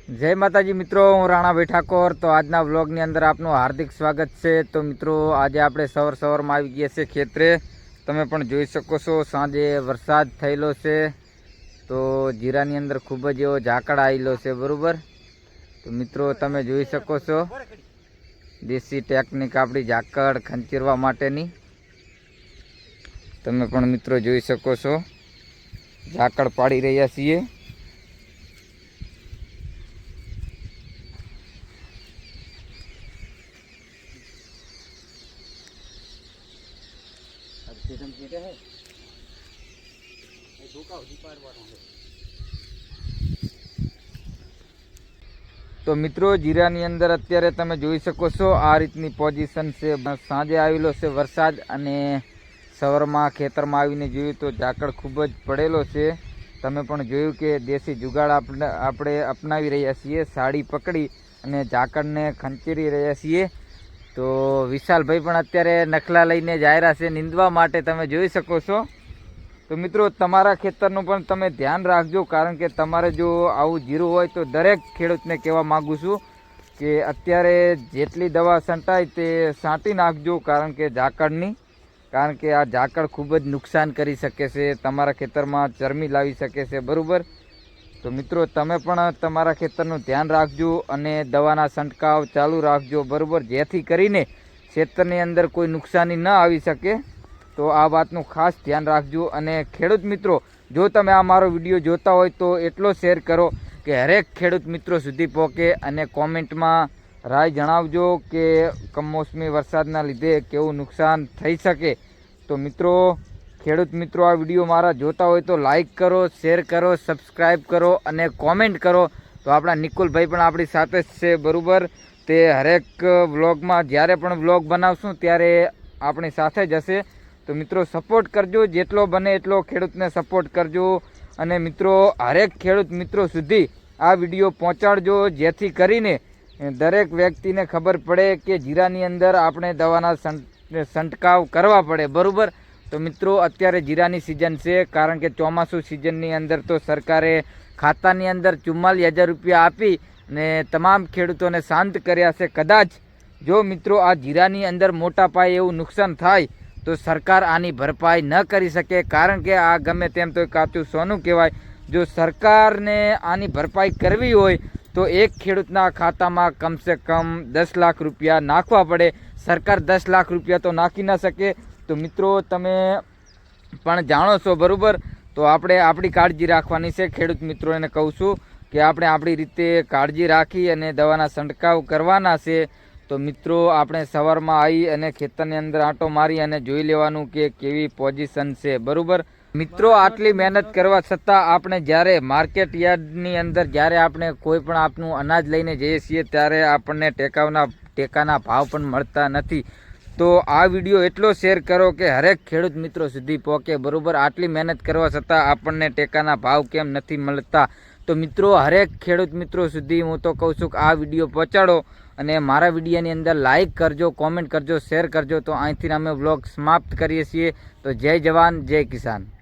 જય માતાજી મિત્રો, હું રાણાભાઈ ઠાકોર। તો આજના વ્લોગની અંદર આપનું હાર્દિક સ્વાગત છે। તો મિત્રો આજે આપણે સવારમાં આવી ગયા છે ખેતરે। તમે પણ જોઈ શકો છો સાંજે વરસાદ થયેલો છે, તો જીરાની અંદર ખૂબ જ એવો ઝાકળ આવેલો છે, બરાબર। તો મિત્રો તમે જોઈ શકો છો દેશી ટેકનિક આપણી ઝાકળ ખંચેરવા માટેની। તમે પણ મિત્રો જોઈ શકો છો ઝાકળ પાડી રહ્યા છીએ। તો મિત્રો જીરાની અંદર અત્યારે તમે જોઈ શકો છો આ રીતની પોઝિશન છે। સાંજે આવેલો છે વરસાદ અને સવારમાં ખેતરમાં આવીને જોયું તો ઝાકળ ખૂબ જ પડેલો છે। તમે પણ જોયું કે દેશી જુગાડ આપણે અપનાવી રહ્યા છીએ, સાડી પકડી અને ઝાકળને ખંચેરી રહ્યા છીએ। તો વિશાલભાઈ પણ અત્યારે નખલા લઈને જાય છે નીંદવા માટે, તમે જોઈ શકો છો। તો મિત્રો તમારા ખેતરનું પણ તમે ધ્યાન રાખજો, કારણ કે તમારે જો આવું જીરું હોય તો દરેક ખેડૂતને કહેવા માગું છું કે અત્યારે જેટલી દવા છંટાય તે છાંટી નાખજો, કારણ કે ઝાકળની, કારણ કે આ ઝાકળ ખૂબ જ નુકસાન કરી શકે છે, તમારા ખેતરમાં ચરમી લાવી શકે છે, બરાબર। તો મિત્રો તમે પણ તમારા ખેતરનું ધ્યાન રાખજો અને દવાના છંટકાવ ચાલુ રાખજો, બરાબર, જેથી કરીને ખેતરની અંદર કોઈ નુકસાની ન આવી શકે। તો આ વાતનું ખાસ ધ્યાન રાખજો। અને ખેડૂત મિત્રો, જો તમે આ મારો વિડીયો જોતા હોય તો એટલો શેર કરો કે હરેક ખેડૂત મિત્રો સુધી પહોંચે, અને કોમેન્ટમાં રાય જણાવજો કે કમોસમી વરસાદના લીધે કેવું નુકસાન થઈ શકે। તો મિત્રો ખેડૂત મિત્રો આ વિડીયો મારા જોતા હોય તો લાઈક કરો, શેર કરો, સબસ્ક્રાઈબ કરો અને કોમેન્ટ કરો। તો આપણા નિકુલભાઈ પણ આપણી સાથે જ છે, બરાબર। તે હરેક વ્લોગમાં જ્યારે પણ વ્લોગ બનાવશું ત્યારે આપણી સાથે જ હશે। તો મિત્રો સપોર્ટ કરજો, જેટલો બને એટલો ખેડૂતને સપોર્ટ કરજો, અને મિત્રો હરેક ખેડૂત મિત્રો સુધી આ વિડીયો પહોંચાડજો, જેથી કરીને દરેક વ્યક્તિને ખબર પડે કે જીરાની અંદર આપણે દવાના છંટકાવ કરવા પડે, બરાબર। તો મિત્રો અત્યારે જીરાની સિઝન છે, કારણ કે ચોમાસું સિઝનની અંદર તો સરકારે ખાતાની અંદર 44,000 રૂપિયા આપી ને તમામ ખેડૂતોને શાંત કર્યા છે। કદાચ જો મિત્રો આ જીરાની અંદર મોટા પાયે એવું નુકસાન થાય તો સરકાર આની ભરપાઈ ન કરી શકે, કારણ કે આ ગમે તેમ તો કાચું સોનું કહેવાય। જો સરકારને આની ભરપાઈ કરવી હોય તો એક ખેડૂતના ખાતામાં કમસે કમ 10 લાખ રૂપિયા નાખવા પડે। સરકાર 10 લાખ રૂપિયા તો નાખી ન શકે। તો મિત્રો તમે પણ જાણો છો, બરાબર। તો આપણે આપણી કાળજી રાખવાની છે। ખેડૂત મિત્રોને કહું છું કે આપણે આપણી રીતે કાળજી રાખી અને દવાના છંટકાવ કરવાના છે। તો મિત્રો આપણે સવારમાં આવી અને ખેતરની અંદર આંટો મારી અને જોઈ લેવાનું કે કેવી પોઝિશન છે, બરાબર। મિત્રો આટલી મહેનત કરવા છતાં આપણે જ્યારે માર્કેટ યાર્ડની અંદર જ્યારે આપણે કોઈ પણ આપનું અનાજ લઈને જઈએ છીએ ત્યારે આપણને ટેકાના ભાવ પણ મળતા નથી। તો આ વિડીયો એટલો શેર કરો કે હરેક ખેડૂત મિત્રો સુધી પહોંચે, બરાબર। આટલી મહેનત કરવા છતાં આપણને ટેકાના ભાવ કેમ નથી મળતા? તો મિત્રો હરેક ખેડૂત મિત્રો સુધી હું તો કહું છું કે આ વિડીયો પહોંચાડો અને મારા વિડીયોની અંદર લાઈક કરજો, કોમેન્ટ કરજો, શેર કરજો। તો અહીંથી અમે વ્લોગ સમાપ્ત કરીએ છીએ। તો જય જવાન, જય કિસાન।